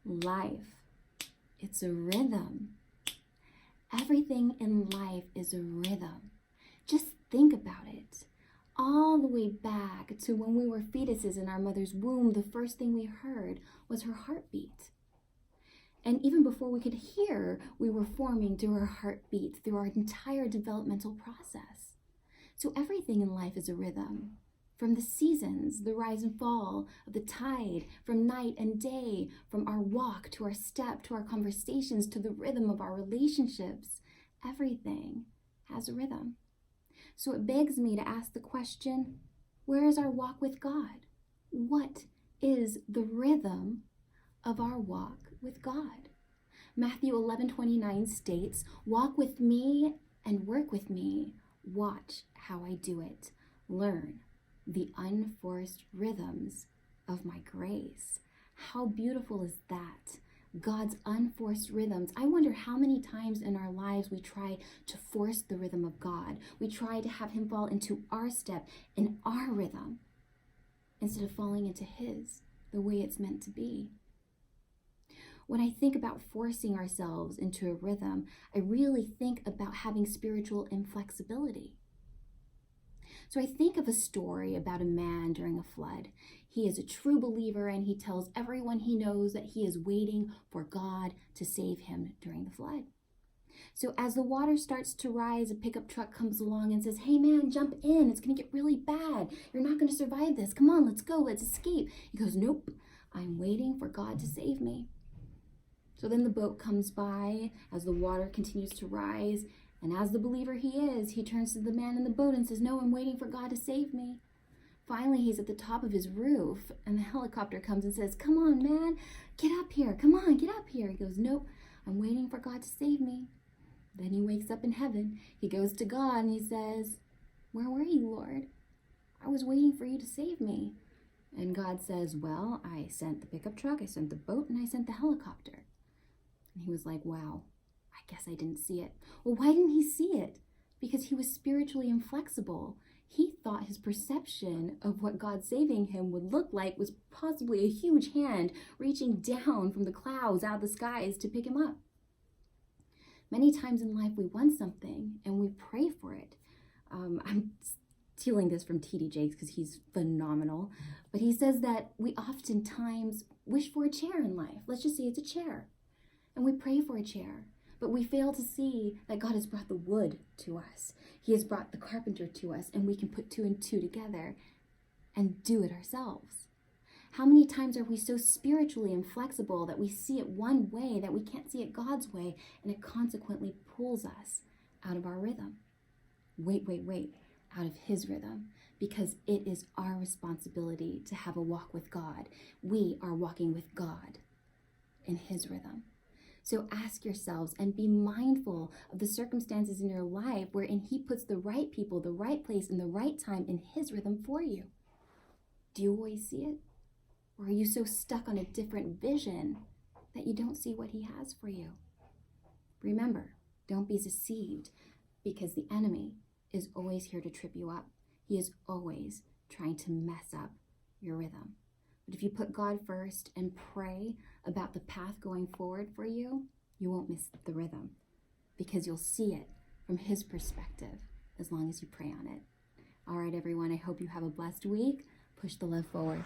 Life, it's a rhythm. Everything in life is a rhythm. Just think about it. All the way back to when we were fetuses in our mother's womb, the first thing we heard was her heartbeat. And even before we could hear, we were forming through our heartbeat, through our entire developmental process. So everything in life is a rhythm. From the seasons, the rise and fall of the tide, from night and day, from our walk to our step, to our conversations, to the rhythm of our relationships, everything has a rhythm. So it begs me to ask the question, where is our walk with God? What is the rhythm of our walk with God? Matthew 11:29 states, "Walk with me and work with me. Watch how I do it. Learn the unforced rhythms of my grace." How beautiful is that? God's unforced rhythms. I wonder how many times in our lives we try to force the rhythm of God. We try to have him fall into our step, in our rhythm, instead of falling into his, the way it's meant to be. When I think about forcing ourselves into a rhythm, I really think about having spiritual inflexibility. So I think of a story about a man during a flood. He is a true believer and he tells everyone he knows that he is waiting for God to save him during the flood. So as the water starts to rise, a pickup truck comes along and says, "Hey man, jump in. It's going to get really bad. You're not going to survive this. Come on, let's go. Let's escape." He goes, "Nope, I'm waiting for God to save me." So then the boat comes by as the water continues to rise. And as the believer he is, he turns to the man in the boat and says, "No, I'm waiting for God to save me." Finally, he's at the top of his roof and the helicopter comes and says, "Come on, man, get up here. Come on, get up here." He goes, "Nope, I'm waiting for God to save me." Then he wakes up in heaven. He goes to God and he says, "Where were you, Lord? I was waiting for you to save me." And God says, "Well, I sent the pickup truck, I sent the boat, and I sent the helicopter." And he was like, "Wow, I guess I didn't see it." Well, why didn't he see it? Because he was spiritually inflexible. He thought his perception of what God saving him would look like was possibly a huge hand reaching down from the clouds out of the skies to pick him up. Many times in life we want something and we pray for it. I'm stealing this from T.D. Jakes because he's phenomenal. But he says that we oftentimes wish for a chair in life. Let's just say it's a chair. And we pray for a chair. But we fail to see that God has brought the wood to us. He has brought the carpenter to us, and we can put two and two together and do it ourselves. How many times are we so spiritually inflexible that we see it one way, that we can't see it God's way, and it consequently pulls us out of our rhythm? Wait, out of his rhythm, because it is our responsibility to have a walk with God. We are walking with God in his rhythm. So ask yourselves and be mindful of the circumstances in your life wherein he puts the right people, the right place, and the right time in his rhythm for you. Do you always see it? Or are you so stuck on a different vision that you don't see what he has for you? Remember, don't be deceived, because the enemy is always here to trip you up. He is always trying to mess up your rhythm. But if you put God first and pray about the path going forward for you, you won't miss the rhythm, because you'll see it from his perspective as long as you pray on it. All right, everyone, I hope you have a blessed week. Push the love forward.